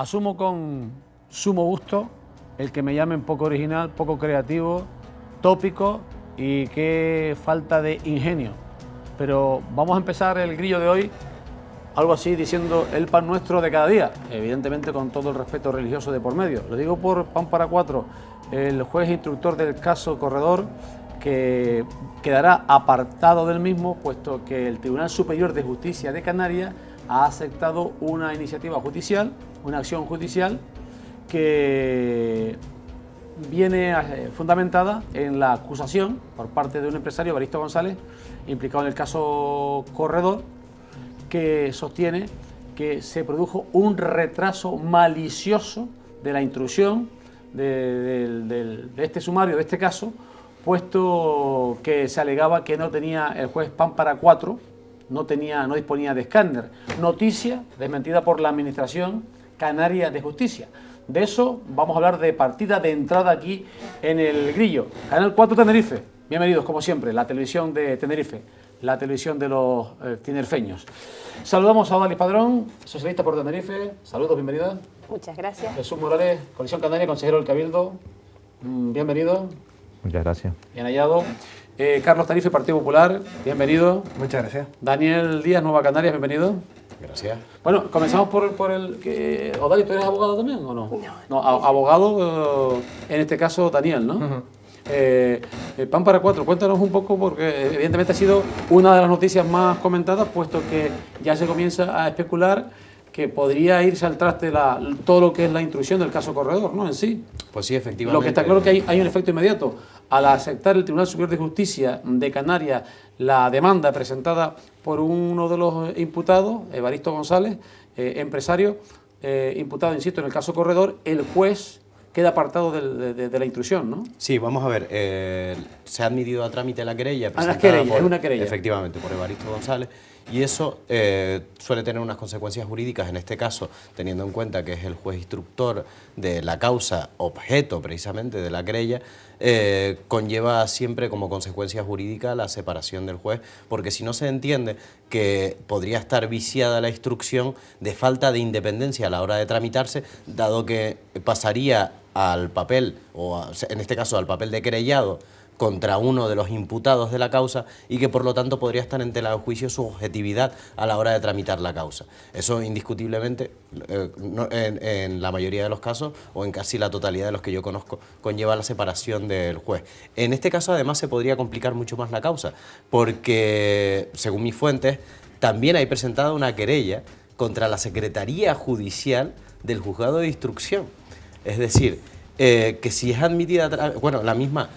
Asumo con sumo gusto el que me llamen poco original, poco creativo, tópico y qué falta de ingenio. Pero vamos a empezar el grillo de hoy, algo así diciendo el pan nuestro de cada día, evidentemente con todo el respeto religioso de por medio. Lo digo por pan para cuatro, el juez instructor del caso Corredor, que quedará apartado del mismo, puesto que el Tribunal Superior de Justicia de Canarias ha aceptado una iniciativa judicial, una acción judicial que viene fundamentada en la acusación por parte de un empresario, Evaristo González, implicado en el caso Corredor, que sostiene que se produjo un retraso malicioso de la instrucción de este sumario, de este caso, puesto que se alegaba que no tenía el juez pan para cuatro, no disponía de escáner. Noticia desmentida por la Administración Canaria de Justicia. De eso vamos a hablar de partida de entrada aquí en el grillo. Canal 4 Tenerife, bienvenidos como siempre, la televisión de Tenerife, la televisión de los tinerfeños. Saludamos a Odalis Padrón, socialista por Tenerife, saludos, bienvenida. Muchas gracias. Jesús Morales, Coalición Canaria, consejero del Cabildo, bienvenido. Muchas gracias. Bien hallado. Carlos Tarife, Partido Popular, bienvenido. Muchas gracias. Daniel Díaz, Nueva Canarias, bienvenido. Gracias. Bueno, comenzamos por el que... Odalis, ¿tú eres abogado también o no? No, abogado, en este caso Daniel, ¿no? Pan para cuatro, cuéntanos un poco, porque evidentemente ha sido una de las noticias más comentadas, puesto que ya se comienza a especular que podría irse al traste todo lo que es la instrucción del caso Corredor, ¿no? En sí. Pues sí, efectivamente. Lo que está claro es que hay un efecto inmediato. Al aceptar el Tribunal Superior de Justicia de Canarias la demanda presentada por uno de los imputados, Evaristo González, empresario, imputado, insisto, en el caso Corredor, el juez queda apartado de la instrucción, ¿no? Sí, vamos a ver, se ha admitido a trámite la querella. La querella, es una querella. Efectivamente, por Evaristo González. Y eso suele tener unas consecuencias jurídicas, en este caso, teniendo en cuenta que es el juez instructor de la causa objeto precisamente de la querella, conlleva siempre como consecuencia jurídica la separación del juez, porque si no se entiende que podría estar viciada la instrucción de falta de independencia a la hora de tramitarse, dado que pasaría al papel, en este caso al papel de querellado, contra uno de los imputados de la causa y que por lo tanto podría estar en tela de juicio su objetividad a la hora de tramitar la causa. Eso indiscutiblemente, en la mayoría de los casos o en casi la totalidad de los que yo conozco, conlleva la separación del juez. En este caso además se podría complicar mucho más la causa, porque según mis fuentes también hay presentada una querella contra la Secretaría Judicial del Juzgado de Instrucción. Es decir, que si es admitida, bueno, la misma...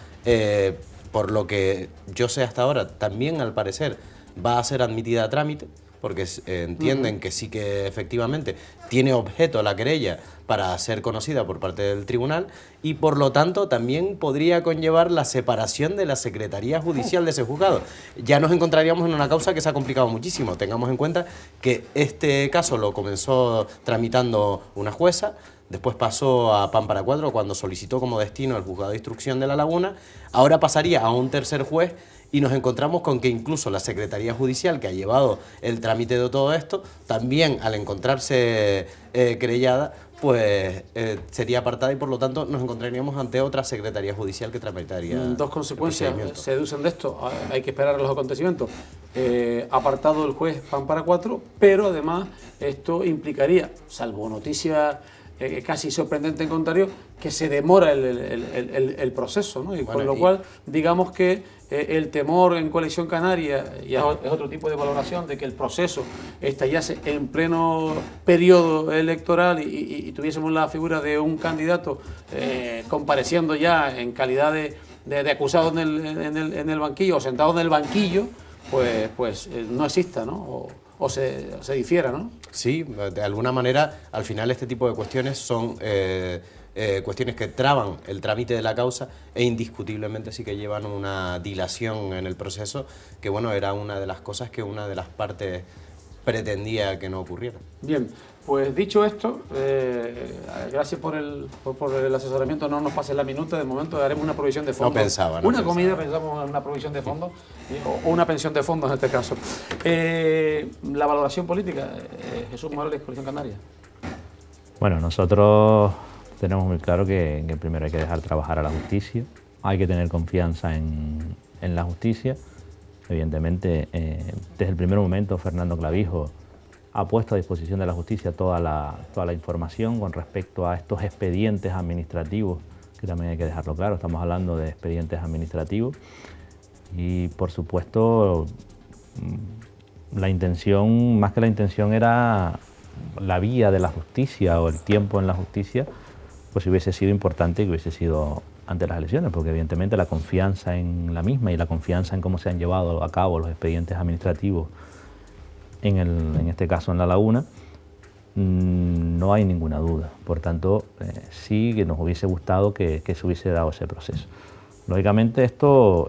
por lo que yo sé hasta ahora, también al parecer va a ser admitida a trámite, porque entienden que sí que efectivamente tiene objeto la querella para ser conocida por parte del tribunal y por lo tanto también podría conllevar la separación de la Secretaría Judicial de ese juzgado. Ya nos encontraríamos en una causa que se ha complicado muchísimo. Tengamos en cuenta que este caso lo comenzó tramitando una jueza, después pasó a pan para cuatro cuando solicitó como destino el juzgado de instrucción de La Laguna, ahora pasaría a un tercer juez y nos encontramos con que incluso la Secretaría Judicial que ha llevado el trámite de todo esto, también al encontrarse querellada, pues sería apartada y por lo tanto nos encontraríamos ante otra Secretaría Judicial que tramitaría. Dos consecuencias se deducen de esto, hay que esperar a los acontecimientos. Apartado el juez pan para cuatro, pero además esto implicaría, salvo noticias casi sorprendente en contrario, que se demora el proceso, ¿no? Y bueno, con lo cual, digamos que el temor en Coalición Canaria, y es otro tipo de valoración, de que el proceso estallase en pleno periodo electoral y tuviésemos la figura de un candidato compareciendo ya en calidad de acusado en el banquillo o sentado en el banquillo, pues no exista, ¿no? O se difiera, ¿no? Sí, de alguna manera, al final este tipo de cuestiones son cuestiones que traban el trámite de la causa e indiscutiblemente sí que llevan una dilación en el proceso, que bueno, era una de las cosas que una de las partes pretendía que no ocurriera. Bien, pues dicho esto, gracias por el asesoramiento, no nos pases la minuta, de momento haremos una provisión de fondos. No pensaba. Comida, pensamos en una provisión de fondos, o una pensión de fondos en este caso. La valoración política, Jesús Morales, Coalición Canaria. Bueno, nosotros tenemos muy claro que primero hay que dejar trabajar a la justicia, hay que tener confianza en la justicia. Evidentemente, desde el primer momento Fernando Clavijo ha puesto a disposición de la justicia toda la información con respecto a estos expedientes administrativos, que también hay que dejarlo claro, estamos hablando de expedientes administrativos. Y por supuesto, la intención, más que la intención, era la vía de la justicia o el tiempo en la justicia, pues hubiese sido importante que hubiese sido ante las elecciones, porque evidentemente la confianza en la misma y la confianza en cómo se han llevado a cabo los expedientes administrativos, en este caso en La Laguna, no hay ninguna duda. Por tanto, sí que nos hubiese gustado que se hubiese dado ese proceso. Lógicamente estos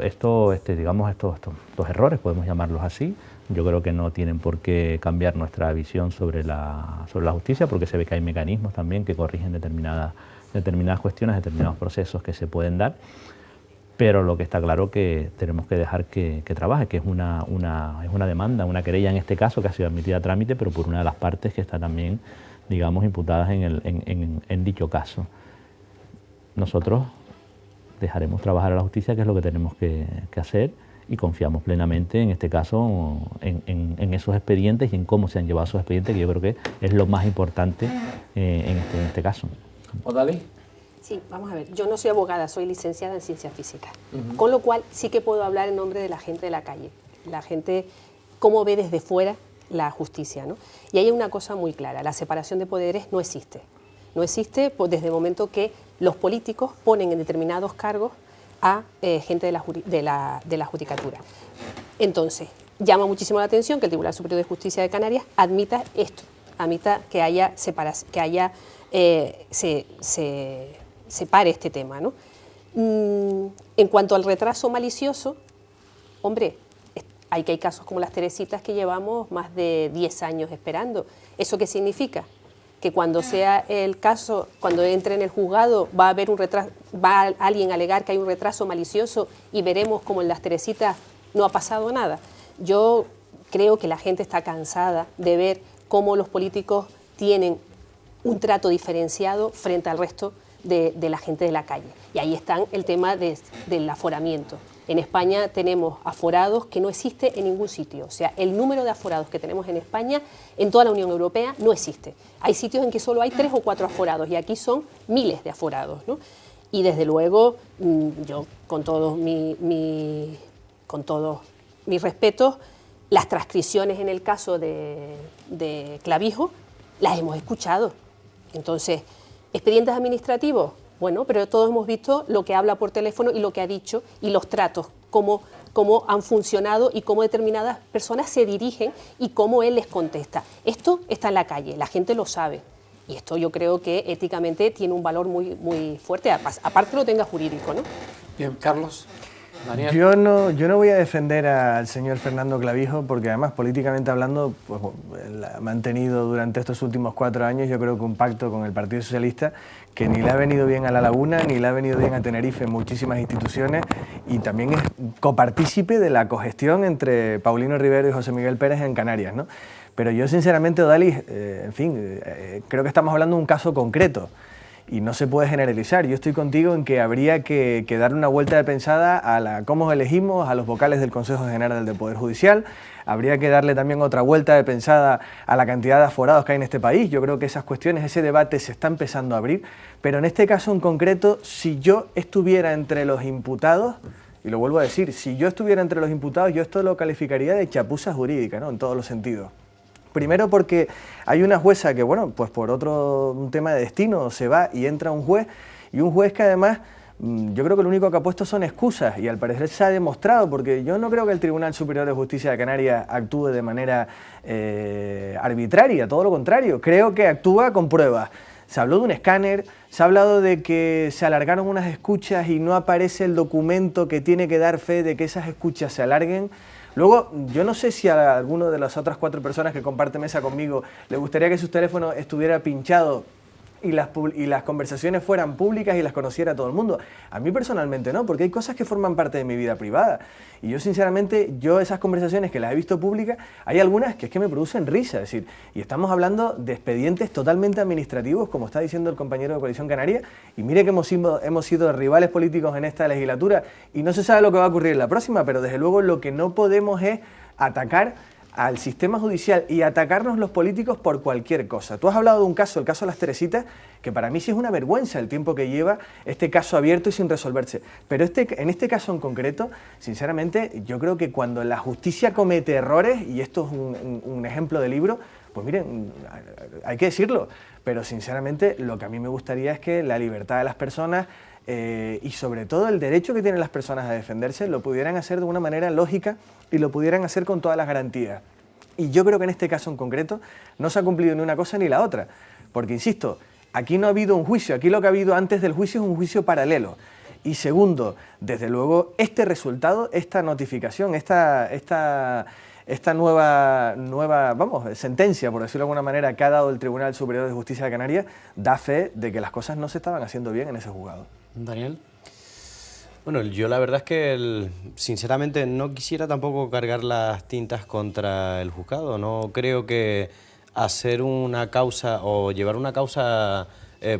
errores, podemos llamarlos así, yo creo que no tienen por qué cambiar nuestra visión sobre la justicia, porque se ve que hay mecanismos también que corrigen determinadas cuestiones, determinados procesos que se pueden dar, pero lo que está claro que tenemos que dejar que trabaje, que es una demanda, una querella en este caso que ha sido admitida a trámite, pero por una de las partes que está también, digamos, imputadas en dicho caso. Nosotros dejaremos trabajar a la justicia, que es lo que tenemos que hacer, y confiamos plenamente, en este caso, en esos expedientes y en cómo se han llevado esos expedientes, que yo creo que es lo más importante en este caso. ¿Odalí? Sí, vamos a ver, yo no soy abogada, soy licenciada en Ciencias Físicas, con lo cual sí que puedo hablar en nombre de la gente de la calle, la gente cómo ve desde fuera la justicia, ¿no? Y hay una cosa muy clara, la separación de poderes no existe. No existe desde el momento que los políticos ponen en determinados cargos a gente de la judicatura. Entonces, llama muchísimo la atención que el Tribunal Superior de Justicia de Canarias admita esto, admita que haya separación, que haya se separe este tema, ¿no? En cuanto al retraso malicioso, hombre, hay casos como las Teresitas que llevamos más de 10 años esperando. ¿Eso qué significa? Que cuando sea el caso, cuando entre en el juzgado, va a haber un retraso, va alguien a alegar que hay un retraso malicioso y veremos como en las Teresitas no ha pasado nada. Yo creo que la gente está cansada de ver cómo los políticos tienen un trato diferenciado frente al resto de la gente de la calle. Y ahí está el tema del aforamiento. En España tenemos aforados que no existe en ningún sitio. O sea, el número de aforados que tenemos en España, en toda la Unión Europea, no existe. Hay sitios en que solo hay 3 o 4 aforados y aquí son miles de aforados, ¿no? Y desde luego, yo con todos mis respetos, las transcripciones en el caso de Clavijo las hemos escuchado. Entonces, expedientes administrativos, bueno, pero todos hemos visto lo que habla por teléfono y lo que ha dicho y los tratos, cómo han funcionado y cómo determinadas personas se dirigen y cómo él les contesta. Esto está en la calle, la gente lo sabe. Y esto yo creo que éticamente tiene un valor muy, muy fuerte, aparte lo tenga jurídico, ¿no? Bien, Carlos. Daniel. Yo no voy a defender al señor Fernando Clavijo porque además políticamente hablando pues, él ha mantenido durante estos últimos 4 años yo creo que un pacto con el Partido Socialista que ni le ha venido bien a La Laguna ni le ha venido bien a Tenerife en muchísimas instituciones y también es copartícipe de la cogestión entre Paulino Rivero y José Miguel Pérez en Canarias, ¿no? Pero yo sinceramente, Odalí, en fin, creo que estamos hablando de un caso concreto. Y no se puede generalizar. Yo estoy contigo en que habría que darle una vuelta de pensada a cómo elegimos a los vocales del Consejo General del Poder Judicial. Habría que darle también otra vuelta de pensada a la cantidad de aforados que hay en este país. Yo creo que esas cuestiones, ese debate se está empezando a abrir. Pero en este caso en concreto, si yo estuviera entre los imputados, y lo vuelvo a decir, si yo estuviera entre los imputados, yo esto lo calificaría de chapuza jurídica, ¿no? En todos los sentidos. Primero porque hay una jueza que, bueno, pues por un tema de destino se va y entra un juez, y un juez que además, yo creo que lo único que ha puesto son excusas, y al parecer se ha demostrado, porque yo no creo que el Tribunal Superior de Justicia de Canarias actúe de manera arbitraria, todo lo contrario, creo que actúa con pruebas. Se habló de un escáner, se ha hablado de que se alargaron unas escuchas y no aparece el documento que tiene que dar fe de que esas escuchas se alarguen. Luego, yo no sé si a alguno de las otras 4 personas que comparte mesa conmigo le gustaría que su teléfono estuviera pinchado y las conversaciones fueran públicas y las conociera todo el mundo. A mí personalmente no, porque hay cosas que forman parte de mi vida privada. Y yo sinceramente, esas conversaciones que las he visto públicas, hay algunas que es que me producen risa. Es decir, y estamos hablando de expedientes totalmente administrativos, como está diciendo el compañero de Coalición Canaria, y mire que hemos sido rivales políticos en esta legislatura y no se sabe lo que va a ocurrir en la próxima, pero desde luego lo que no podemos es atacar al sistema judicial y atacarnos los políticos por cualquier cosa. Tú has hablado de un caso, el caso de las Teresitas, que para mí sí es una vergüenza el tiempo que lleva este caso abierto y sin resolverse. Pero en este caso en concreto, sinceramente, yo creo que cuando la justicia comete errores, y esto es un ejemplo de libro, pues miren, hay que decirlo, pero sinceramente lo que a mí me gustaría es que la libertad de las personas y sobre todo el derecho que tienen las personas a defenderse lo pudieran hacer de una manera lógica y lo pudieran hacer con todas las garantías. Y yo creo que en este caso en concreto no se ha cumplido ni una cosa ni la otra, porque insisto, aquí no ha habido un juicio, aquí lo que ha habido antes del juicio es un juicio paralelo. Y segundo, desde luego, este resultado, esta notificación, esta nueva sentencia, por decirlo de alguna manera, que ha dado el Tribunal Superior de Justicia de Canarias, da fe de que las cosas no se estaban haciendo bien en ese juzgado. Daniel. Bueno, yo la verdad es que sinceramente no quisiera tampoco cargar las tintas contra el juzgado. No creo que hacer una causa o llevar una causa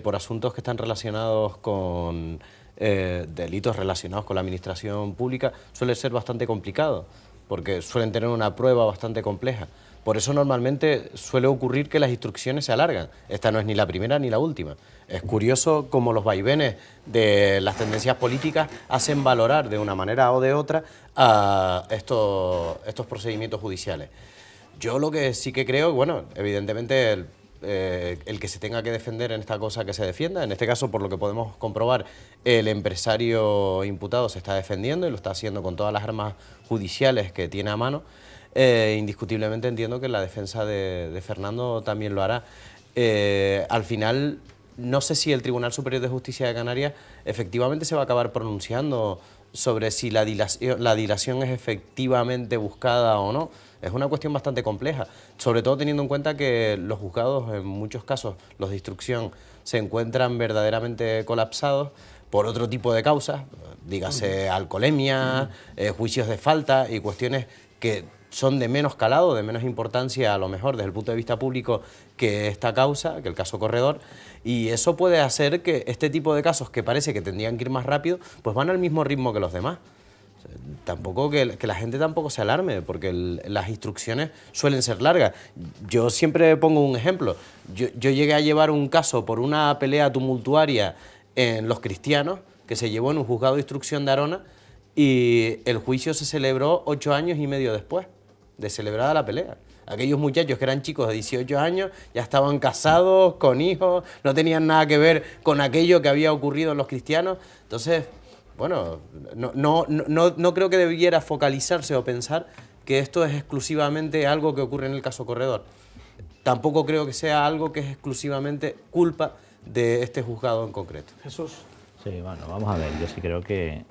por asuntos que están relacionados con delitos relacionados con la administración pública suele ser bastante complicado, porque suelen tener una prueba bastante compleja. Por eso normalmente suele ocurrir que las instrucciones se alargan. Esta no es ni la primera ni la última. Es curioso cómo los vaivenes de las tendencias políticas hacen valorar de una manera o de otra a estos procedimientos judiciales. Yo lo que sí que creo, bueno, evidentemente el que se tenga que defender en esta cosa que se defienda, en este caso por lo que podemos comprobar el empresario imputado se está defendiendo y lo está haciendo con todas las armas judiciales que tiene a mano. Indiscutiblemente entiendo que la defensa de Fernando también lo hará. Al final, no sé si el Tribunal Superior de Justicia de Canarias efectivamente se va a acabar pronunciando sobre si la dilación es efectivamente buscada o no. Es una cuestión bastante compleja, sobre todo teniendo en cuenta que los juzgados, en muchos casos, los de instrucción, se encuentran verdaderamente colapsados por otro tipo de causas, dígase alcoholemia, juicios de falta y cuestiones que son de menos calado, de menos importancia a lo mejor desde el punto de vista público que esta causa, que el caso Corredor, y eso puede hacer que este tipo de casos que parece que tendrían que ir más rápido, pues van al mismo ritmo que los demás. Tampoco que la gente tampoco se alarme, porque las instrucciones suelen ser largas. Yo siempre pongo un ejemplo. Yo llegué a llevar un caso por una pelea tumultuaria en Los Cristianos, que se llevó en un juzgado de instrucción de Arona, y el juicio se celebró 8 años y medio después de celebrada la pelea. Aquellos muchachos que eran chicos de 18 años ya estaban casados, con hijos, no tenían nada que ver con aquello que había ocurrido en Los Cristianos. Entonces, bueno, no creo que debiera focalizarse o pensar que esto es exclusivamente algo que ocurre en el caso Corredor. Tampoco creo que sea algo que es exclusivamente culpa de este juzgado en concreto. Jesús. Sí, bueno, vamos a ver, yo sí creo que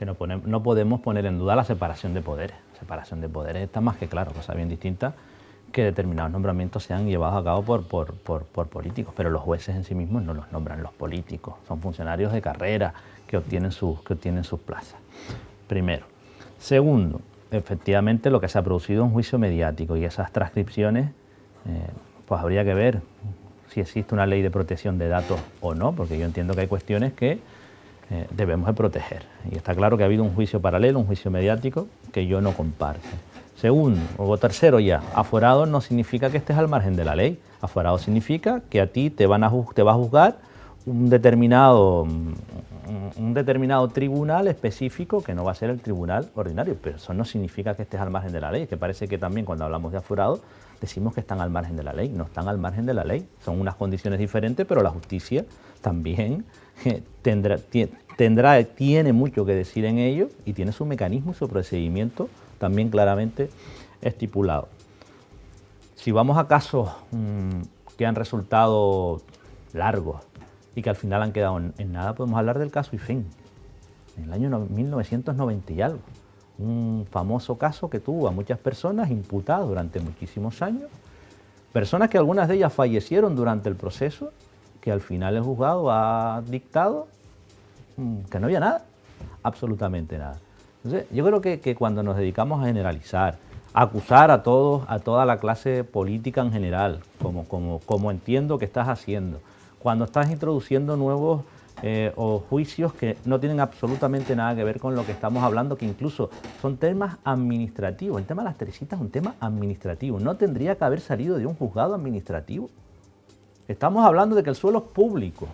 no podemos poner en duda la separación de poderes. La separación de poderes está más que claro, cosa bien distinta que determinados nombramientos sean llevados a cabo por políticos, pero los jueces en sí mismos no los nombran los políticos, son funcionarios de carrera que obtienen sus plazas. Primero. Segundo, efectivamente lo que se ha producido es un juicio mediático y esas transcripciones, pues habría que ver si existe una ley de protección de datos o no, porque yo entiendo que hay cuestiones que debemos de proteger. Y está claro que ha habido un juicio paralelo, un juicio mediático, que yo no comparto. Segundo, o tercero ya, aforado no significa que estés al margen de la ley. Aforado significa que a ti te va a juzgar un determinado tribunal específico que no va a ser el tribunal ordinario, pero eso no significa que estés al margen de la ley. Es que parece que también cuando hablamos de aforado decimos que están al margen de la ley. No están al margen de la ley, son unas condiciones diferentes, pero la justicia también tiene mucho que decir en ello y tiene su mecanismo y su procedimiento también claramente estipulado. Si vamos a casos que han resultado largos y que al final han quedado en nada, podemos hablar del caso Ifén, en el año 1990 y algo. Un famoso caso que tuvo a muchas personas imputadas durante muchísimos años, personas que algunas de ellas fallecieron durante el proceso que al final el juzgado ha dictado que no había nada, absolutamente nada. Entonces, yo creo que cuando nos dedicamos a generalizar, a acusar a todos, a toda la clase política en general, como entiendo que estás haciendo, cuando estás introduciendo nuevos o juicios que no tienen absolutamente nada que ver con lo que estamos hablando, que incluso son temas administrativos. El tema de las Teresitas es un tema administrativo, no tendría que haber salido de un juzgado administrativo. Estamos hablando de que el suelo es público,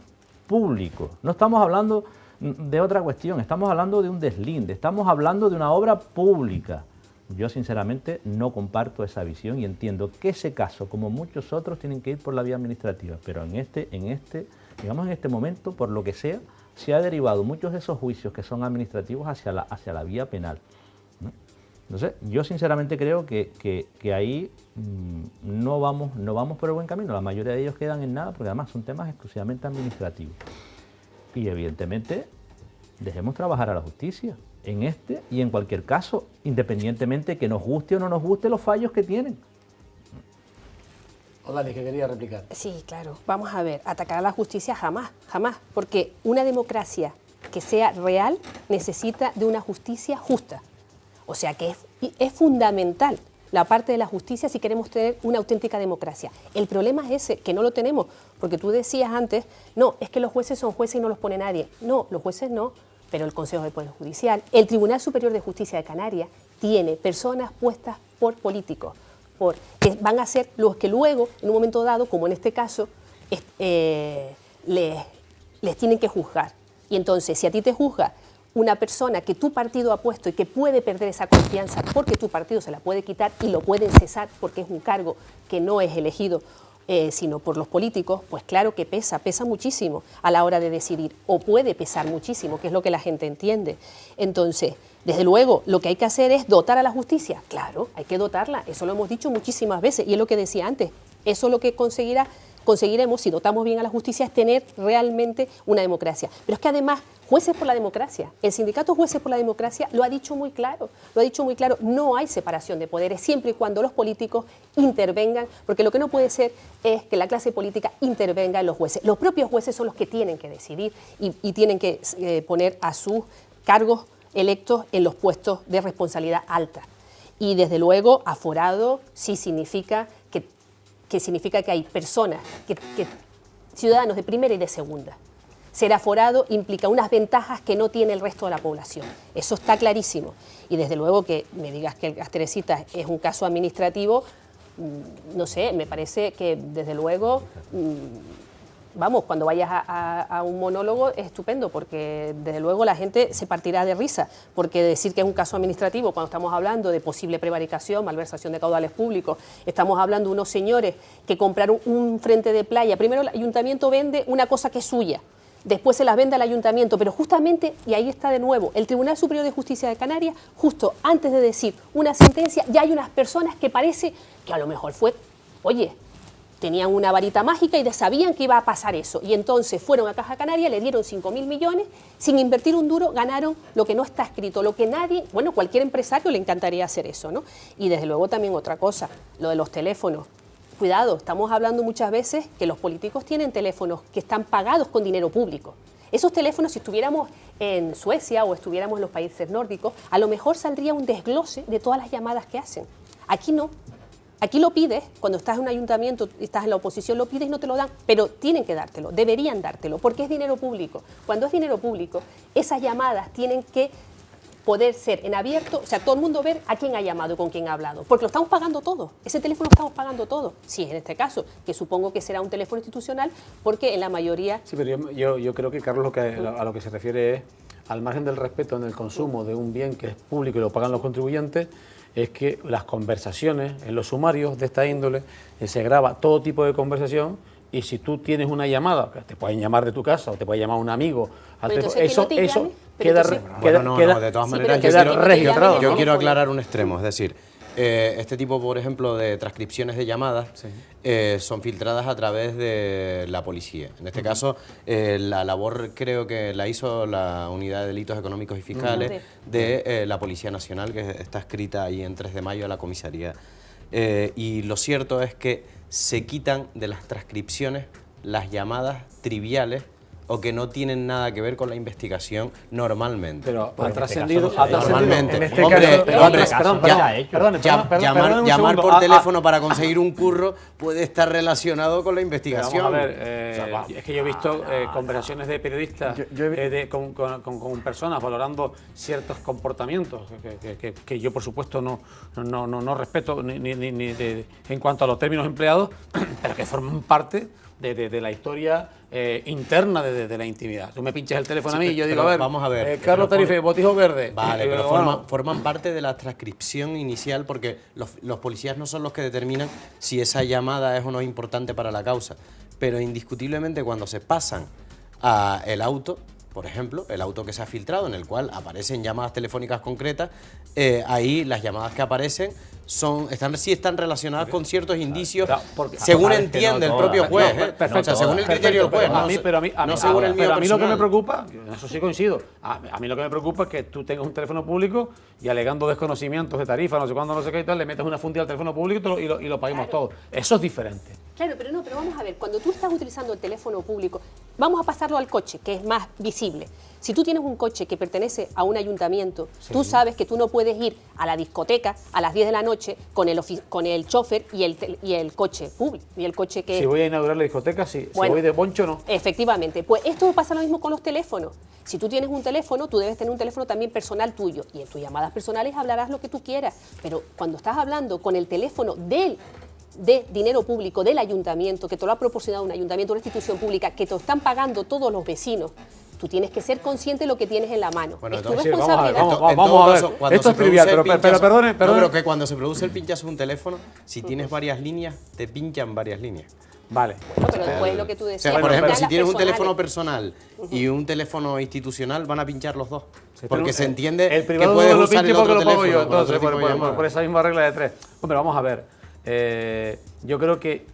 no estamos hablando de otra cuestión, estamos hablando de un deslinde, estamos hablando de una obra pública. Yo sinceramente no comparto esa visión y entiendo que ese caso, como muchos otros, tienen que ir por la vía administrativa, pero en este momento, por lo que sea, se ha derivado muchos de esos juicios que son administrativos hacia la vía penal, ¿no? Entonces, yo sinceramente creo que ahí no vamos por el buen camino. La mayoría de ellos quedan en nada porque además son temas exclusivamente administrativos. Y evidentemente, dejemos trabajar a la justicia en este y en cualquier caso, independientemente que nos guste o no nos guste los fallos que tienen. Hola, que quería replicar. Sí, claro. Vamos a ver, atacar a la justicia jamás, jamás, porque una democracia que sea real necesita de una justicia justa. O sea que es fundamental la parte de la justicia si queremos tener una auténtica democracia. El problema es ese, que no lo tenemos, porque tú decías antes, no, es que los jueces son jueces y no los pone nadie. No, los jueces no, pero el Consejo del Poder Judicial, el Tribunal Superior de Justicia de Canarias tiene personas puestas por políticos, que van a ser los que luego, en un momento dado, como en este caso, les tienen que juzgar. Y entonces, si a ti te juzga una persona que tu partido ha puesto y que puede perder esa confianza porque tu partido se la puede quitar y lo pueden cesar porque es un cargo que no es elegido sino por los políticos, pues claro que pesa muchísimo a la hora de decidir, o puede pesar muchísimo, que es lo que la gente entiende. Entonces, desde luego, lo que hay que hacer es dotar a la justicia. Claro, hay que dotarla, eso lo hemos dicho muchísimas veces, y es lo que decía antes, eso es lo que conseguiremos, si dotamos bien a la justicia, es tener realmente una democracia. Pero es que además, Jueces por la Democracia, el sindicato Jueces por la Democracia lo ha dicho muy claro, no hay separación de poderes siempre y cuando los políticos intervengan, porque lo que no puede ser es que la clase política intervenga en los jueces. Los propios jueces son los que tienen que decidir y tienen que poner a sus cargos electos en los puestos de responsabilidad alta. Y desde luego, aforado sí significa que significa que hay personas, ciudadanos de primera y de segunda. Ser aforado implica unas ventajas que no tiene el resto de la población. Eso está clarísimo. Y desde luego que me digas que las Teresitas es un caso administrativo, no sé, me parece que desde luego, vamos, cuando vayas a un monólogo es estupendo, porque desde luego la gente se partirá de risa, porque decir que es un caso administrativo cuando estamos hablando de posible prevaricación, malversación de caudales públicos, estamos hablando de unos señores que compraron un frente de playa, primero el ayuntamiento vende una cosa que es suya, después se las vende al ayuntamiento, pero justamente, y ahí está de nuevo, el Tribunal Superior de Justicia de Canarias, justo antes de decir una sentencia, ya hay unas personas que parece que a lo mejor tenían una varita mágica y sabían que iba a pasar eso. Y entonces fueron a Caja Canaria, le dieron 5.000 millones, sin invertir un duro, ganaron lo que no está escrito, lo que nadie, cualquier empresario le encantaría hacer eso, ¿no? Y desde luego también otra cosa, lo de los teléfonos. Cuidado, estamos hablando muchas veces que los políticos tienen teléfonos que están pagados con dinero público. Esos teléfonos, si estuviéramos en Suecia o estuviéramos en los países nórdicos, a lo mejor saldría un desglose de todas las llamadas que hacen. Aquí no. Aquí lo pides, cuando estás en un ayuntamiento, estás en la oposición, lo pides y no te lo dan, pero tienen que dártelo, deberían dártelo, porque es dinero público. Cuando es dinero público, esas llamadas tienen que poder ser en abierto, o sea, todo el mundo ver a quién ha llamado y con quién ha hablado, porque lo estamos pagando todo, ese teléfono lo estamos pagando todo, sí, en este caso, que supongo que será un teléfono institucional, porque en la mayoría... Sí, pero yo creo que Carlos a lo que se refiere es, al margen del respeto en el consumo de un bien que es público y lo pagan los contribuyentes, es que las conversaciones en los sumarios de esta índole se graba todo tipo de conversación, y si tú tienes una llamada, que te pueden llamar de tu casa o te puede llamar un amigo, eso queda de todas maneras registrado. Yo quiero aclarar un extremo, es decir, este tipo, por ejemplo, de transcripciones de llamadas son filtradas a través de la policía. En este caso, la labor creo que la hizo la Unidad de Delitos Económicos y Fiscales de la Policía Nacional, que está escrita ahí en 3 de mayo a la comisaría. Y lo cierto es que se quitan de las transcripciones las llamadas triviales o que no tienen nada que ver con la investigación normalmente. Pero Pues ha en este trascendido... caso no se ha hecho. Normalmente. En este Hombre, caso- hombre, Perdón, llamar por teléfono teléfono para conseguir un curro puede estar relacionado con la Pero investigación. vamos a ver, es que yo he visto conversaciones de periodistas Yo he vi- con personas valorando ciertos comportamientos que yo, por supuesto, no respeto en cuanto a los términos empleados, pero que forman parte de la historia interna de la intimidad. Tú me pinchas el teléfono a mí y yo digo, pero a ver, vamos a ver, Carlos pero Tarife, botijo verde. Vale, Y pero digo, bueno, forman parte de la transcripción inicial porque los policías no son los que determinan si esa llamada es o no importante para la causa. Pero indiscutiblemente cuando se pasan a el auto, por ejemplo, el auto que se ha filtrado, en el cual aparecen llamadas telefónicas concretas, ahí las llamadas que aparecen sí están relacionadas con ciertos indicios, según total, es que entiende no el propio todas. juez. No, o sea, según el criterio del juez, no según el mío pero a mí lo que me personal. preocupa, en eso sí coincido, a mí lo que me preocupa es que tú tengas un teléfono público y alegando desconocimientos de tarifa, no sé cuándo, no sé qué y tal, le metes una fundida al teléfono público y lo paguemos todos. Eso es diferente. Claro, pero vamos a ver, cuando tú estás utilizando el teléfono público, vamos a pasarlo al coche, que es más visible. Si tú tienes un coche que pertenece a un ayuntamiento, tú sabes que tú no puedes ir a la discoteca a las 10 de la noche con el chofer y el coche público, y el coche que... Si voy a inaugurar la discoteca, sí. Bueno, Si voy de boncho, no. Efectivamente. Pues esto pasa lo mismo con los teléfonos. Si tú tienes un teléfono, tú debes tener un teléfono también personal tuyo. Y en tus llamadas personales hablarás lo que tú quieras. Pero cuando estás hablando con el teléfono de dinero público del ayuntamiento, que te lo ha proporcionado un ayuntamiento, una institución pública, que te lo están pagando todos los vecinos, tú tienes que ser consciente de lo que tienes en la mano. Bueno, Es tu entonces, responsabilidad. vamos a ver. Cuando Esto se es trivial, produce el pero pinchazo- perdone. No, pero que cuando se produce el pinchazo de un teléfono, si tienes varias líneas, te pinchan varias líneas. Vale. Bueno, pero después es lo que tú O decías. sea, por están ejemplo, si las tienes un personales. teléfono personal y un teléfono institucional, van a pinchar los dos. Sí, Porque pero se entiende el que privado puedes no lo usar pinche el porque otro lo pago teléfono yo, para entonces, otro tipo de llamadas. por esa misma regla de tres. Hombre, vamos a ver. Yo creo que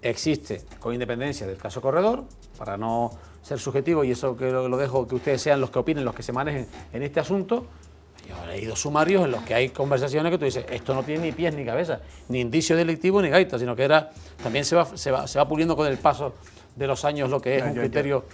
existe, con independencia del caso Corredor, para no ser subjetivo, y eso que lo dejo que ustedes sean los que opinen, los que se manejen en este asunto. Yo he leído sumarios en los que hay conversaciones que tú dices, esto no tiene ni pies ni cabeza, ni indicio delictivo ni gaita, sino que también se va puliendo con el paso de los años lo que es un criterio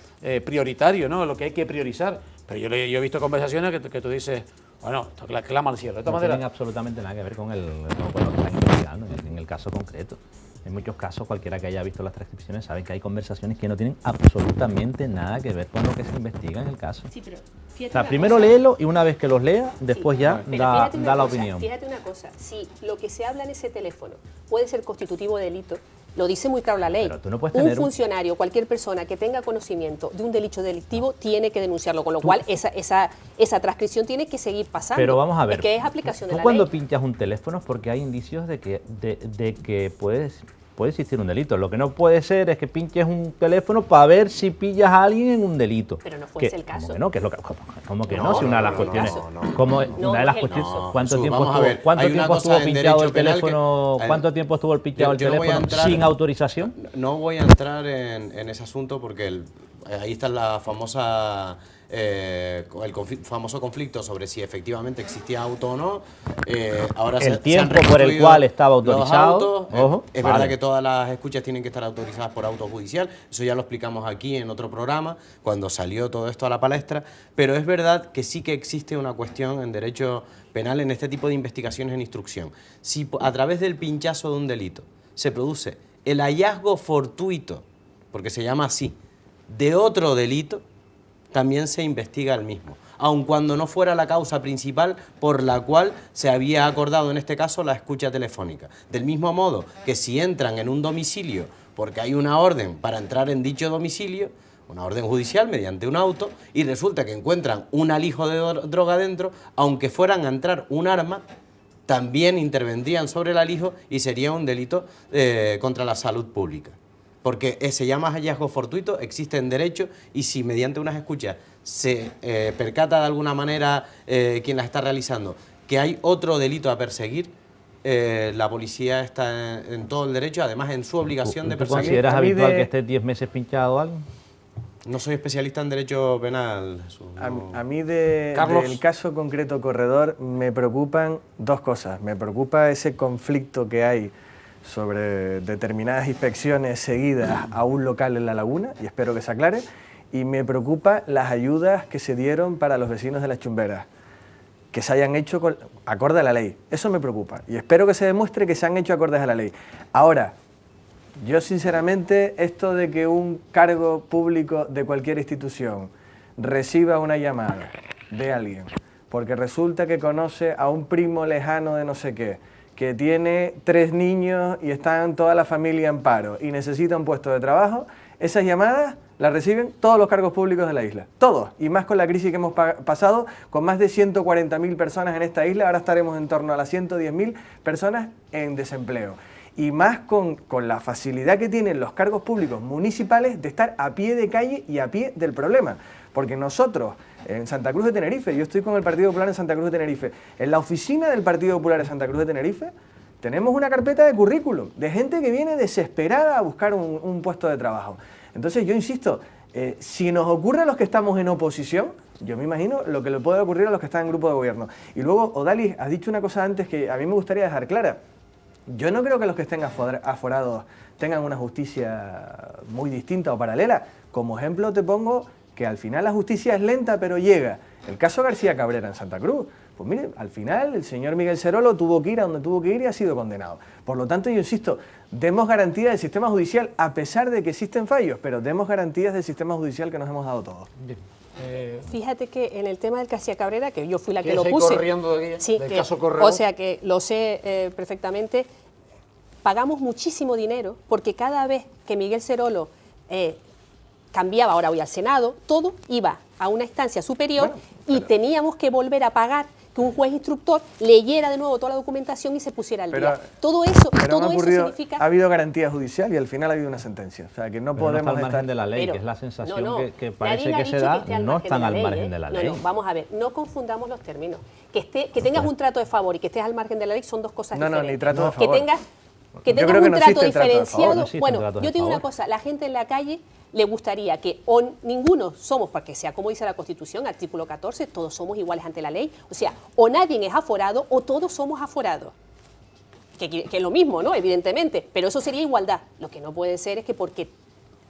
prioritario, ¿no? Lo que hay que priorizar. Pero yo he visto conversaciones que tú dices, bueno, esto clama al cielo. De todas No tienen maneras, absolutamente nada que ver con lo que están investigando en el caso concreto. En muchos casos, cualquiera que haya visto las transcripciones sabe que hay conversaciones que no tienen absolutamente nada que ver con lo que se investiga en el caso. Sí, pero O fíjate sea, una primero cosa. léelo y una vez que los lea, después ya Pero da fíjate una la cosa, opinión. Fíjate una cosa, si lo que se habla en ese teléfono puede ser constitutivo de delito, lo dice muy claro la ley. Pero tú no puedes un tener funcionario, cualquier persona que tenga conocimiento de un delito delictivo tiene que denunciarlo, con lo cual esa transcripción tiene que seguir pasando. Pero vamos a ver, Es que es aplicación de tú la cuando ley. pinchas un teléfono es porque hay indicios de que puede existir un delito. Lo que no puede ser es que pinches un teléfono para ver si pillas a alguien en un delito. Pero no fue ese el caso. ¿Cómo que no? ¿Qué es lo que, cómo que no? Si una de las cuestiones... no. Como No, una de no las es el cuestiones... caso. ¿Cuánto Jesús, tiempo vamos a estuvo, ver, cuánto hay una tiempo cosa estuvo en pinchado el derecho penal que- teléfono? ¿Cuánto tiempo estuvo pinchado el yo no voy a teléfono entrar- sin autorización? No voy a entrar en ese asunto porque ahí está la famosa famoso conflicto sobre si efectivamente existía auto o no. Ahora El se han tiempo por el reconstruido cual estaba los autorizado. autos. Ojo, Es vale. verdad que todas las escuchas tienen que estar autorizadas por auto judicial. Eso ya lo explicamos aquí en otro programa, cuando salió todo esto a la palestra. Pero es verdad que sí que existe una cuestión en derecho penal en este tipo de investigaciones en instrucción. Si a través del pinchazo de un delito se produce el hallazgo fortuito, porque se llama así, de otro delito, también se investiga el mismo, aun cuando no fuera la causa principal por la cual se había acordado en este caso la escucha telefónica. Del mismo modo que si entran en un domicilio porque hay una orden para entrar en dicho domicilio, una orden judicial mediante un auto, y resulta que encuentran un alijo de droga dentro, aunque fueran a entrar un arma, también intervendrían sobre el alijo y sería un delito contra la salud pública. Porque se llama hallazgo fortuito, existe en derecho, y si mediante unas escuchas se percata de alguna manera quien las está realizando que hay otro delito a perseguir, la policía está en todo el derecho, además en su obligación de ¿Tú perseguir. consideras A mí habitual de- que esté 10 meses pinchado algo? No soy especialista en derecho penal. Jesús, no. A mí Carlos. del caso concreto Corredor me preocupan dos cosas. Me preocupa ese conflicto que hay sobre determinadas inspecciones seguidas a un local en La Laguna, y espero que se aclare, y me preocupa las ayudas que se dieron para los vecinos de Las Chumberas, que se hayan hecho acorde a la ley. Eso me preocupa, y espero que se demuestre que se han hecho acordes a la ley. Ahora, yo sinceramente, esto de que un cargo público de cualquier institución reciba una llamada de alguien, porque resulta que conoce a un primo lejano de no sé qué, que tiene 3 niños y están toda la familia en paro y necesita un puesto de trabajo, esas llamadas las reciben todos los cargos públicos de la isla, todos, y más con la crisis que hemos pasado, con más de 140.000 personas en esta isla, ahora estaremos en torno a las 110.000 personas en desempleo. Y más con la facilidad que tienen los cargos públicos municipales de estar a pie de calle y a pie del problema. Porque nosotros, en Santa Cruz de Tenerife, yo estoy con el Partido Popular en Santa Cruz de Tenerife, en la oficina del Partido Popular de Santa Cruz de Tenerife, tenemos una carpeta de currículum, de gente que viene desesperada a buscar un puesto de trabajo. Entonces yo insisto, si nos ocurre a los que estamos en oposición, yo me imagino lo que le puede ocurrir a los que están en grupo de gobierno. Y luego, Odalis, has dicho una cosa antes que a mí me gustaría dejar clara. Yo no creo que los que estén aforados tengan una justicia muy distinta o paralela. Como ejemplo te pongo que al final la justicia es lenta pero llega. El caso García Cabrera en Santa Cruz. Pues mire, al final el señor Miguel Serolo tuvo que ir a donde tuvo que ir y ha sido condenado. Por lo tanto, yo insisto, demos garantías del sistema judicial a pesar de que existen fallos, pero demos garantías del sistema judicial que nos hemos dado todos. Bien. Fíjate que en el tema del García Cabrera, que yo fui la que lo puse, corriendo de aquí, sí, del caso Correo. O sea que lo sé perfectamente, pagamos muchísimo dinero porque cada vez que Miguel Serolo cambiaba, ahora voy al Senado, todo iba a una instancia superior y teníamos que volver a pagar que un juez instructor leyera de nuevo toda la documentación y se pusiera al día. Todo eso significa... Ha habido garantía judicial y al final ha habido una sentencia. O sea, que no podemos no está al margen estar... de la ley, Pero, que es la sensación no, que parece que se da, no están al margen de la ley. No, vamos a ver, no confundamos los términos. Que tengas un trato de favor y que estés al margen de la ley son dos cosas diferentes. No, ni trato de favor. Que tengas un trato diferenciado. Bueno, yo te digo una cosa, la gente en la calle le gustaría que ninguno somos, porque sea como dice la Constitución, artículo 14, todos somos iguales ante la ley. O sea, o nadie es aforado o todos somos aforados. Que es lo mismo, ¿no? Evidentemente, pero eso sería igualdad. Lo que no puede ser es que porque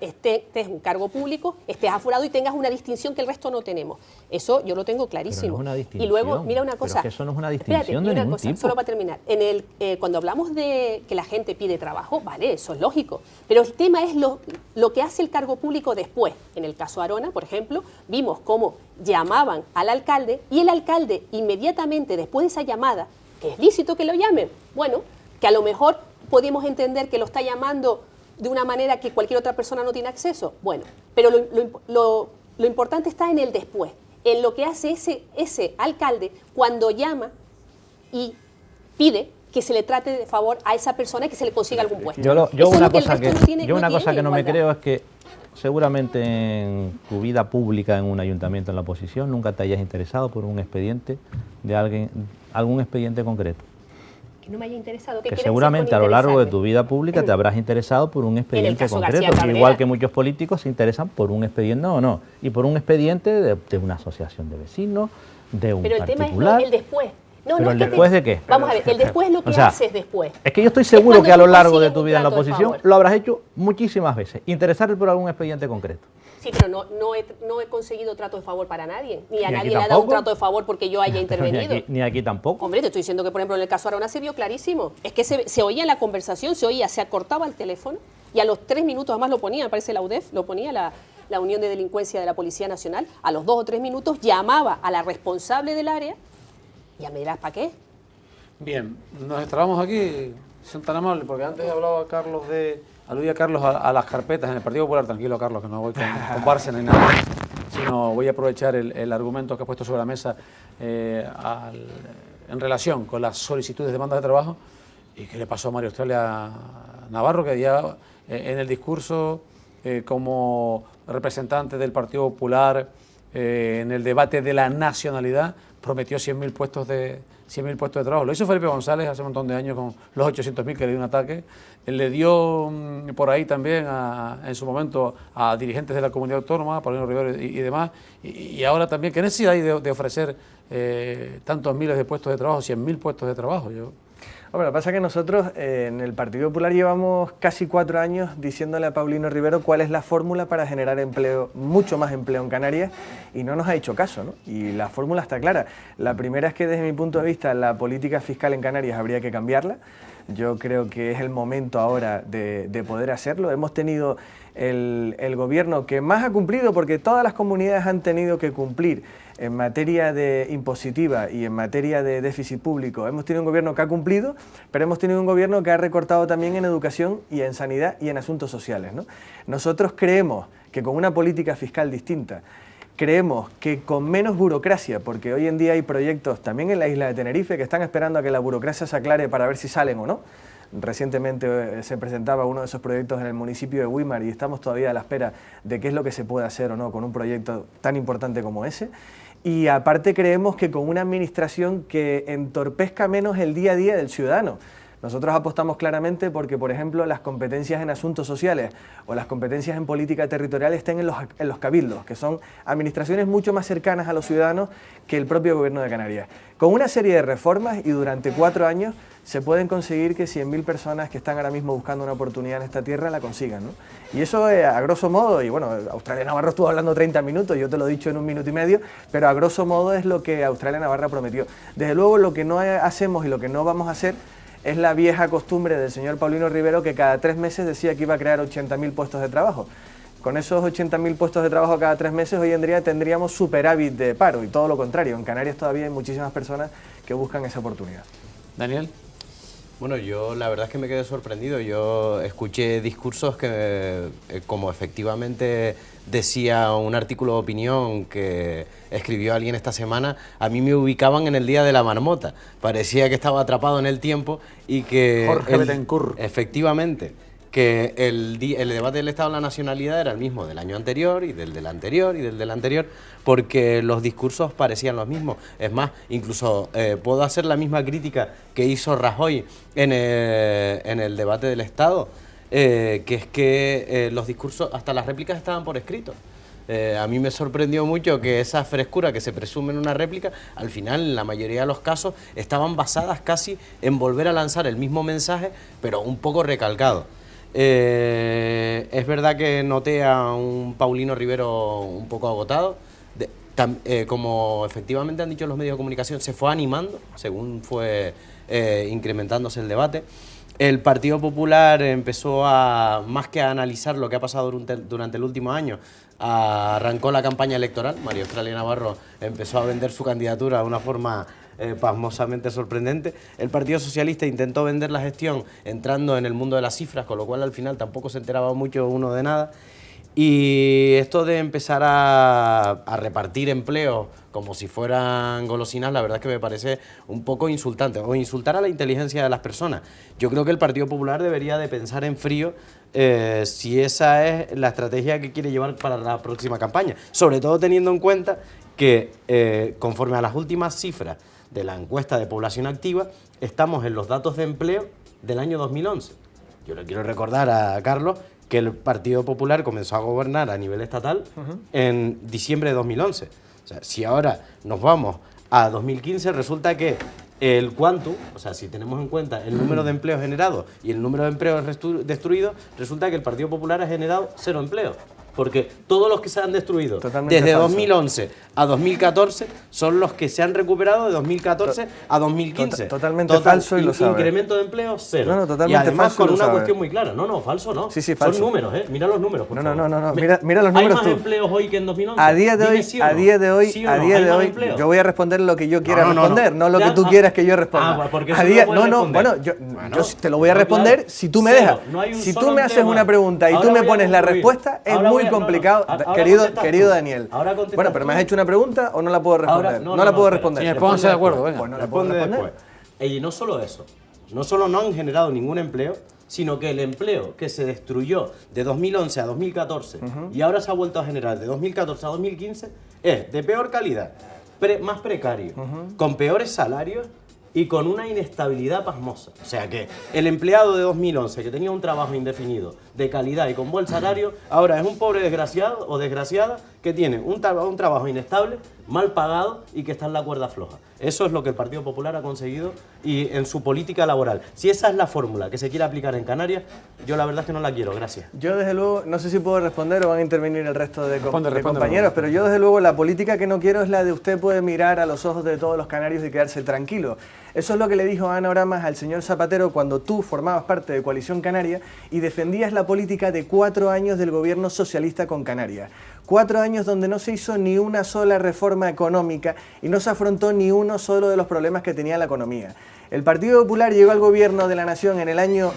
estés en un cargo público, estés aforado y tengas una distinción que el resto no tenemos. Eso yo lo tengo clarísimo. Pero no es una distinción. Y luego, mira una cosa. Pero es que eso no es una distinción de ningún tipo. Solo para terminar. Cuando hablamos de que la gente pide trabajo, vale, eso es lógico. Pero el tema es lo que hace el cargo público después. En el caso Arona, por ejemplo, vimos cómo llamaban al alcalde y el alcalde inmediatamente después de esa llamada, que es lícito que lo llamen, bueno, que a lo mejor podemos entender que lo está llamando de una manera que cualquier otra persona no tiene acceso. Bueno, pero lo importante está en el después, en lo que hace ese alcalde cuando llama y pide que se le trate de favor a esa persona y que se le consiga algún puesto. Yo una cosa que no me creo es que seguramente en tu vida pública en un ayuntamiento en la oposición nunca te hayas interesado por un expediente de alguien, algún expediente concreto. Que no me haya interesado. Que seguramente a lo largo de tu vida pública te habrás interesado por un expediente concreto, igual que muchos políticos se interesan por un expediente y por un expediente de una asociación de vecinos, de un particular. Pero el tema es el después. ¿Pero el después de qué? Vamos a ver, el después es lo que haces después. Es que yo estoy seguro que a lo largo de tu vida en la oposición lo habrás hecho muchísimas veces, interesarte por algún expediente concreto. Sí, pero no he conseguido trato de favor para nadie. Ni a nadie le ha dado un trato de favor porque yo haya intervenido. Ni aquí tampoco. Hombre, te estoy diciendo que, por ejemplo, en el caso Arona se vio clarísimo. Es que se oía en la conversación, se acortaba el teléfono y a los 3 minutos, además lo ponía, me parece la UDEF, lo ponía la Unión de Delincuencia de la Policía Nacional, a los 2 o 3 minutos llamaba a la responsable del área y ya me dirás, ¿para qué? Bien, nos extrabamos aquí, son tan amables, porque antes hablaba Carlos aludía Carlos a las carpetas en el Partido Popular. Tranquilo, Carlos, que no voy con Bárcena ni nada, sino voy a aprovechar el argumento que ha puesto sobre la mesa en relación con las solicitudes de demandas de trabajo y que le pasó a María Australia Navarro, que ya en el discurso como representante del Partido Popular en el debate de la nacionalidad prometió 100.000 puestos de trabajo. Lo hizo Felipe González hace un montón de años con los 800.000 que le dio un ataque. Él le dio por ahí también en su momento a dirigentes de la comunidad autónoma, Paulino Rivero y demás. Y ahora también, ¿qué necesidad hay de ofrecer tantos miles de puestos de trabajo, 100.000 puestos de trabajo? Bueno, lo que pasa es que nosotros en el Partido Popular llevamos casi 4 años diciéndole a Paulino Rivero cuál es la fórmula para generar empleo, mucho más empleo en Canarias, y no nos ha hecho caso, ¿no? Y la fórmula está clara. La primera es que desde mi punto de vista la política fiscal en Canarias habría que cambiarla. Yo creo que es el momento ahora de poder hacerlo. Hemos tenido el gobierno que más ha cumplido, porque todas las comunidades han tenido que cumplir en materia de impositiva y en materia de déficit público. Hemos tenido un gobierno que ha cumplido, pero hemos tenido un gobierno que ha recortado también en educación y en sanidad y en asuntos sociales, ¿no? Nosotros creemos que con una política fiscal distinta, creemos que con menos burocracia, porque hoy en día hay proyectos también en la isla de Tenerife que están esperando a que la burocracia se aclare para ver si salen o no. Recientemente se presentaba uno de esos proyectos en el municipio de Güímar y estamos todavía a la espera de qué es lo que se puede hacer o no con un proyecto tan importante como ese. Y aparte creemos que con una administración que entorpezca menos el día a día del ciudadano. Nosotros apostamos claramente porque, por ejemplo, las competencias en asuntos sociales o las competencias en política territorial estén en los cabildos, que son administraciones mucho más cercanas a los ciudadanos que el propio Gobierno de Canarias. Con una serie de reformas y durante 4 años se pueden conseguir que 100.000 personas que están ahora mismo buscando una oportunidad en esta tierra la consigan, ¿no? Y eso a grosso modo, y bueno, Australia Navarro estuvo hablando 30 minutos, yo te lo he dicho en 1 minuto y medio, pero a grosso modo es lo que Australia Navarra prometió. Desde luego lo que no hacemos y lo que no vamos a hacer es la vieja costumbre del señor Paulino Rivero, que cada 3 meses decía que iba a crear 80.000 puestos de trabajo. Con esos 80.000 puestos de trabajo cada 3 meses, hoy en día tendríamos superávit de paro, y todo lo contrario. En Canarias todavía hay muchísimas personas que buscan esa oportunidad. Daniel. Bueno, yo la verdad es que me quedé sorprendido. Yo escuché discursos que, como efectivamente decía un artículo de opinión que escribió alguien esta semana, a mí me ubicaban en el día de la marmota. Parecía que estaba atrapado en el tiempo y que... Jorge Betancourt. Efectivamente, que el debate del Estado de la Nacionalidad era el mismo del año anterior y del anterior y del anterior, porque los discursos parecían los mismos. Es más, incluso puedo hacer la misma crítica que hizo Rajoy en el debate del Estado, que es que los discursos, hasta las réplicas estaban por escrito. A mí me sorprendió mucho que esa frescura que se presume en una réplica, al final, en la mayoría de los casos, estaban basadas casi en volver a lanzar el mismo mensaje, pero un poco recalcado. Es verdad que noté a un Paulino Rivero un poco agotado, como efectivamente han dicho los medios de comunicación, se fue animando según fue incrementándose el debate. El Partido Popular empezó más que a analizar lo que ha pasado durante el último año, arrancó la campaña electoral. María Australia Navarro empezó a vender su candidatura de una forma pasmosamente sorprendente. El Partido Socialista intentó vender la gestión entrando en el mundo de las cifras, con lo cual al final tampoco se enteraba mucho uno de nada. Y esto de empezar a repartir empleos como si fueran golosinas, la verdad es que me parece un poco insultante, o insultar a la inteligencia de las personas. Yo creo que el Partido Popular debería de pensar en frío si esa es la estrategia que quiere llevar para la próxima campaña, sobre todo teniendo en cuenta que conforme a las últimas cifras de la encuesta de población activa, estamos en los datos de empleo del año 2011. Yo le quiero recordar a Carlos que el Partido Popular comenzó a gobernar a nivel estatal en diciembre de 2011. O sea, si ahora nos vamos a 2015, resulta que el quantum, o sea, si tenemos en cuenta el número de empleos generados y el número de empleos destruidos, resulta que el Partido Popular ha generado 0 empleos. Porque todos los que se han destruido desde 2011 a 2014 son los que se han recuperado de 2014 a 2015. Totalmente falso y lo sabe. Incremento de empleo, 0. No, totalmente y además falso, con una sabe. cuestión muy clara. No, falso no. Sí, falso. Son números, mira los números, por favor. No. Mira los números. ¿Hay más tú. empleos hoy que en 2011? A día de hoy, ¿Sí o no? a día de hoy, ¿Sí o a no? día ¿Hay de más hoy, empleos? yo voy a responder lo que yo quiera responder, no lo Ya, que tú quieras que yo responda. pues porque A eso día, no puedes responder. bueno, yo te lo voy a responder claro. si tú me 0, dejas. no hay un Si solo tú me haces empleo una más. pregunta y Ahora tú me voy a pones la concluir. respuesta, es Ahora muy voy a- complicado, ahora querido contestas tú. Daniel. Ahora contestas Bueno, pero tú. me has hecho una pregunta o no la puedo responder. Ahora- no la puedo espera. responder. Sí, pónganse de acuerdo, venga. Pues no la puedo Responde responder. después. Y no solo eso, no solo no han generado ningún empleo, sino que el empleo que se destruyó de 2011 a 2014 y ahora se ha vuelto a generar de 2014 a 2015 es de peor calidad, más precario, con peores salarios y con una inestabilidad pasmosa. O sea que el empleado de 2011 que tenía un trabajo indefinido, de calidad y con buen salario, ahora es un pobre desgraciado o desgraciada que tiene un trabajo inestable, mal pagado y que está en la cuerda floja. Eso es lo que el Partido Popular ha conseguido y en su política laboral. Si esa es la fórmula que se quiere aplicar en Canarias, yo la verdad es que no la quiero. Gracias. Yo desde luego, no sé si puedo responder o van a intervenir el resto de Responde, compañeros, pero yo desde luego la política que no quiero es la de usted puede mirar a los ojos de todos los canarios y quedarse tranquilo. Eso es lo que le dijo Ana Oramas al señor Zapatero cuando tú formabas parte de Coalición Canaria y defendías la política de 4 años del gobierno socialista con Canarias. 4 años donde no se hizo ni una sola reforma económica y no se afrontó ni uno solo de los problemas que tenía la economía. El Partido Popular llegó al gobierno de la Nación en el año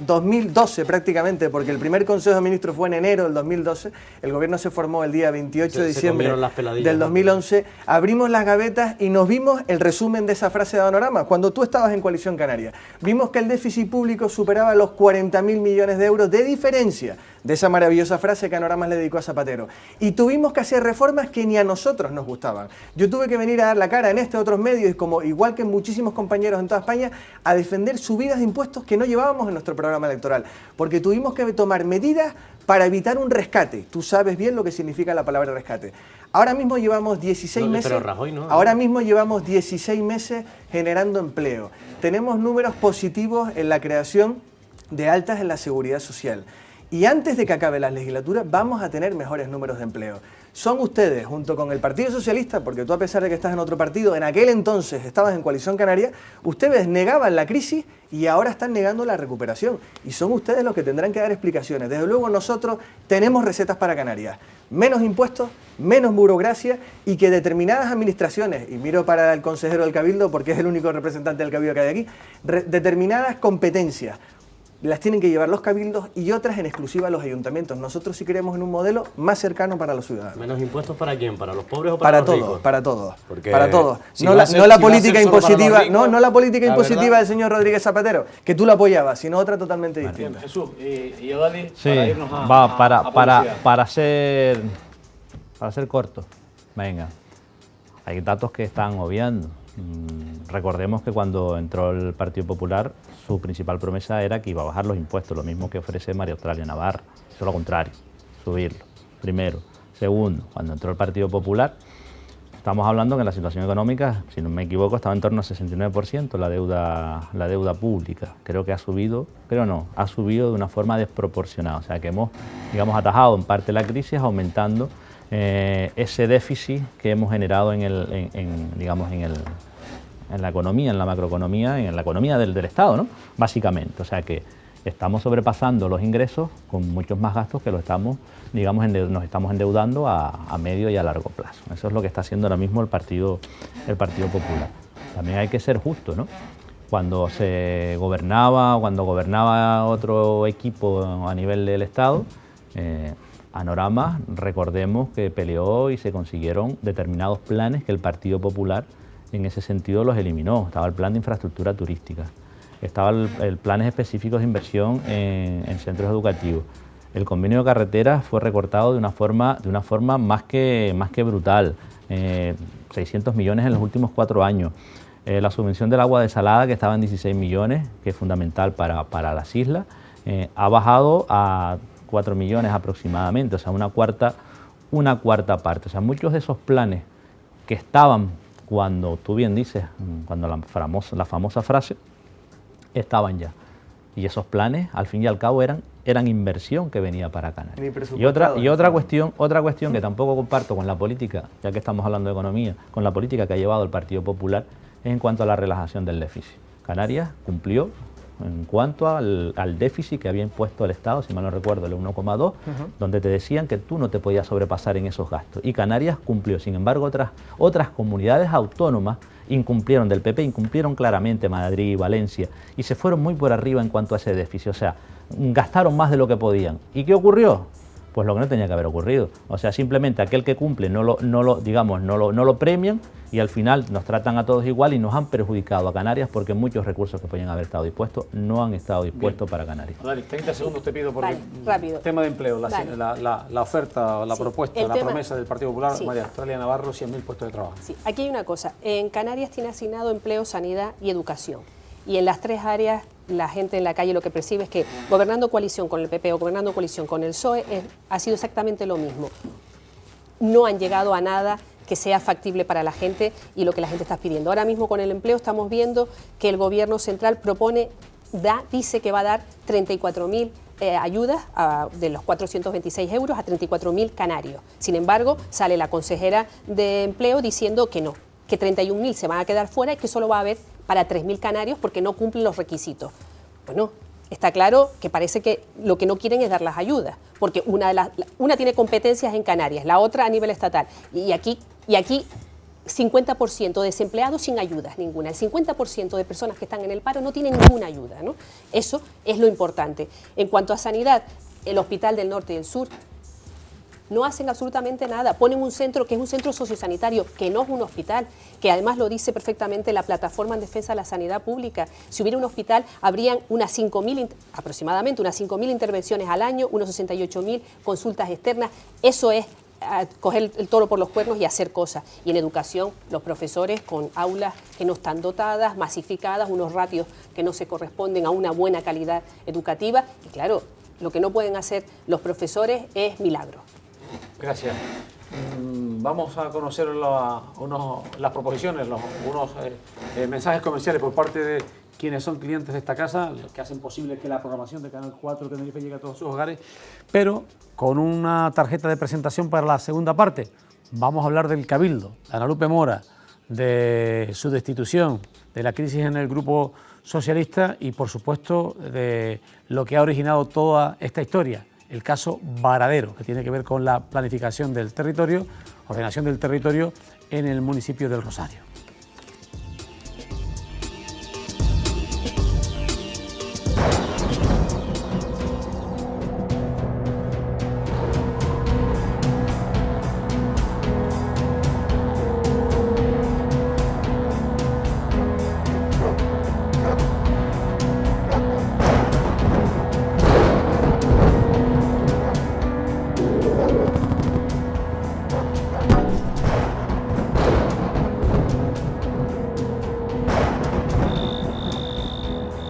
2012 prácticamente, porque el primer Consejo de Ministros fue en enero del 2012, el gobierno se formó el día 28 de diciembre del 2011, abrimos las gavetas y nos vimos el resumen de esa frase de Panorama, cuando tú estabas en Coalición Canaria. Vimos que el déficit público superaba los 40.000 millones de euros de diferencia de esa maravillosa frase que Anoramas le dedicó a Zapatero. Y tuvimos que hacer reformas que ni a nosotros nos gustaban. Yo tuve que venir a dar la cara en otros medios, y como igual que muchísimos compañeros en toda España, a defender subidas de impuestos que no llevábamos en nuestro programa electoral, porque tuvimos que tomar medidas para evitar un rescate. Tú sabes bien lo que significa la palabra rescate. Ahora mismo llevamos 16 meses. Pero Rajoy no. Ahora mismo llevamos 16 meses generando empleo. Tenemos números positivos en la creación de altas en la seguridad social. Y antes de que acabe la legislatura vamos a tener mejores números de empleo. Son ustedes, junto con el Partido Socialista, porque tú a pesar de que estás en otro partido, en aquel entonces estabas en Coalición Canaria, ustedes negaban la crisis y ahora están negando la recuperación. Y son ustedes los que tendrán que dar explicaciones. Desde luego nosotros tenemos recetas para Canarias. Menos impuestos, menos burocracia y que determinadas administraciones, y miro para el consejero del Cabildo porque es el único representante del Cabildo que hay aquí, determinadas competencias las tienen que llevar los cabildos y otras en exclusiva los ayuntamientos. Nosotros sí queremos en un modelo más cercano para los ciudadanos. ¿Menos impuestos para quién? ¿Para los pobres o para los ricos? Para todos, Porque para todos. Si no la política impositiva, no la política impositiva del señor Rodríguez Zapatero, que tú la apoyabas, sino otra totalmente distinta. Jesús, y Odali, Sí, para irnos a publicidad. para ser corto, venga, hay datos que están obviando. Recordemos que cuando entró el Partido Popular, su principal promesa era que iba a bajar los impuestos, lo mismo que ofrece María Australia Navarra, eso lo contrario, subirlo, primero. Segundo, cuando entró el Partido Popular, estamos hablando que la situación económica, si no me equivoco, estaba en torno al 69% la deuda pública. Creo que ha subido de una forma desproporcionada, o sea que hemos, digamos, atajado en parte la crisis aumentando ese déficit que hemos generado en la economía, en la macroeconomía, en la economía del Estado, ¿no? Básicamente, o sea que estamos sobrepasando los ingresos con muchos más gastos que lo estamos, digamos, nos estamos endeudando a medio y a largo plazo. Eso es lo que está haciendo ahora mismo el Partido Popular. También hay que ser justo, ¿no? Cuando gobernaba otro equipo a nivel del Estado, Anoramas, recordemos que peleó y se consiguieron determinados planes que el Partido Popular en ese sentido los eliminó. Estaba el plan de infraestructura turística, estaba el planes específicos de inversión en centros educativos. El convenio de carreteras fue recortado de una forma más que brutal, 600 millones en los últimos 4 años. La subvención del agua desalada, que estaba en 16 millones, que es fundamental para las islas, ha bajado a 4 millones aproximadamente, o sea, una cuarta parte. O sea, muchos de esos planes que estaban, cuando tú bien dices, cuando la famosa frase, estaban ya. Y esos planes, al fin y al cabo, eran inversión que venía para Canarias. Y otra cuestión que tampoco comparto con la política, ya que estamos hablando de economía, con la política que ha llevado el Partido Popular, es en cuanto a la relajación del déficit. Canarias cumplió en cuanto al déficit que había impuesto el Estado, si mal no recuerdo, el 1,2, donde te decían que tú no te podías sobrepasar en esos gastos. Y Canarias cumplió. Sin embargo, otras comunidades autónomas incumplieron, del PP incumplieron claramente, Madrid, Valencia, y se fueron muy por arriba en cuanto a ese déficit. O sea, gastaron más de lo que podían. ¿Y qué ocurrió? Pues lo que no tenía que haber ocurrido. O sea, simplemente aquel que cumple no lo premian, y al final nos tratan a todos igual y nos han perjudicado a Canarias porque muchos recursos que podían haber estado dispuestos no han estado dispuestos para Canarias. Dale, 30 segundos te pido porque vale, rápido. Tema de empleo, la oferta, la propuesta, la promesa del Partido Popular, sí. María Australia Navarro, 100.000 puestos de trabajo. Sí, aquí hay una cosa, en Canarias tiene asignado empleo, sanidad y educación. Y en las 3 áreas la gente en la calle lo que percibe es que gobernando coalición con el PP o gobernando coalición con el PSOE ha sido exactamente lo mismo. no han llegado a nada que sea factible para la gente y lo que la gente está pidiendo. Ahora mismo con el empleo estamos viendo que el Gobierno central dice que va a dar 34.000 ayudas de los 426 euros a 34.000 canarios. Sin embargo, sale la consejera de Empleo diciendo que no, que 31.000 se van a quedar fuera y que solo va a haber para 3.000 canarios porque no cumplen los requisitos. Bueno, está claro que parece que lo que no quieren es dar las ayudas, porque una tiene competencias en Canarias, la otra a nivel estatal, y aquí 50% de desempleados sin ayudas ninguna. El 50% de personas que están en el paro no tienen ninguna ayuda, ¿no? Eso es lo importante. En cuanto a sanidad, el Hospital del Norte y del Sur no hacen absolutamente nada. Ponen un centro que es un centro sociosanitario, que no es un hospital, que además lo dice perfectamente la Plataforma en Defensa de la Sanidad Pública. Si hubiera un hospital, habrían aproximadamente unas 5.000 intervenciones al año, unos 68.000 consultas externas. Eso es coger el toro por los cuernos y hacer cosas. Y en educación, los profesores con aulas que no están dotadas, masificadas, unos ratios que no se corresponden a una buena calidad educativa. Y claro, lo que no pueden hacer los profesores es milagros. Gracias. Vamos a conocer las proposiciones, unos mensajes comerciales por parte de quienes son clientes de esta casa, los que hacen posible que la programación de Canal 4 Tenerife llegue a todos sus hogares, pero con una tarjeta de presentación para la segunda parte. Vamos a hablar del Cabildo, de Ana Lupe Mora, de su destitución, de la crisis en el Grupo Socialista y, por supuesto, de lo que ha originado toda esta historia. El caso Varadero, que tiene que ver con la planificación del territorio, ordenación del territorio en el municipio del Rosario.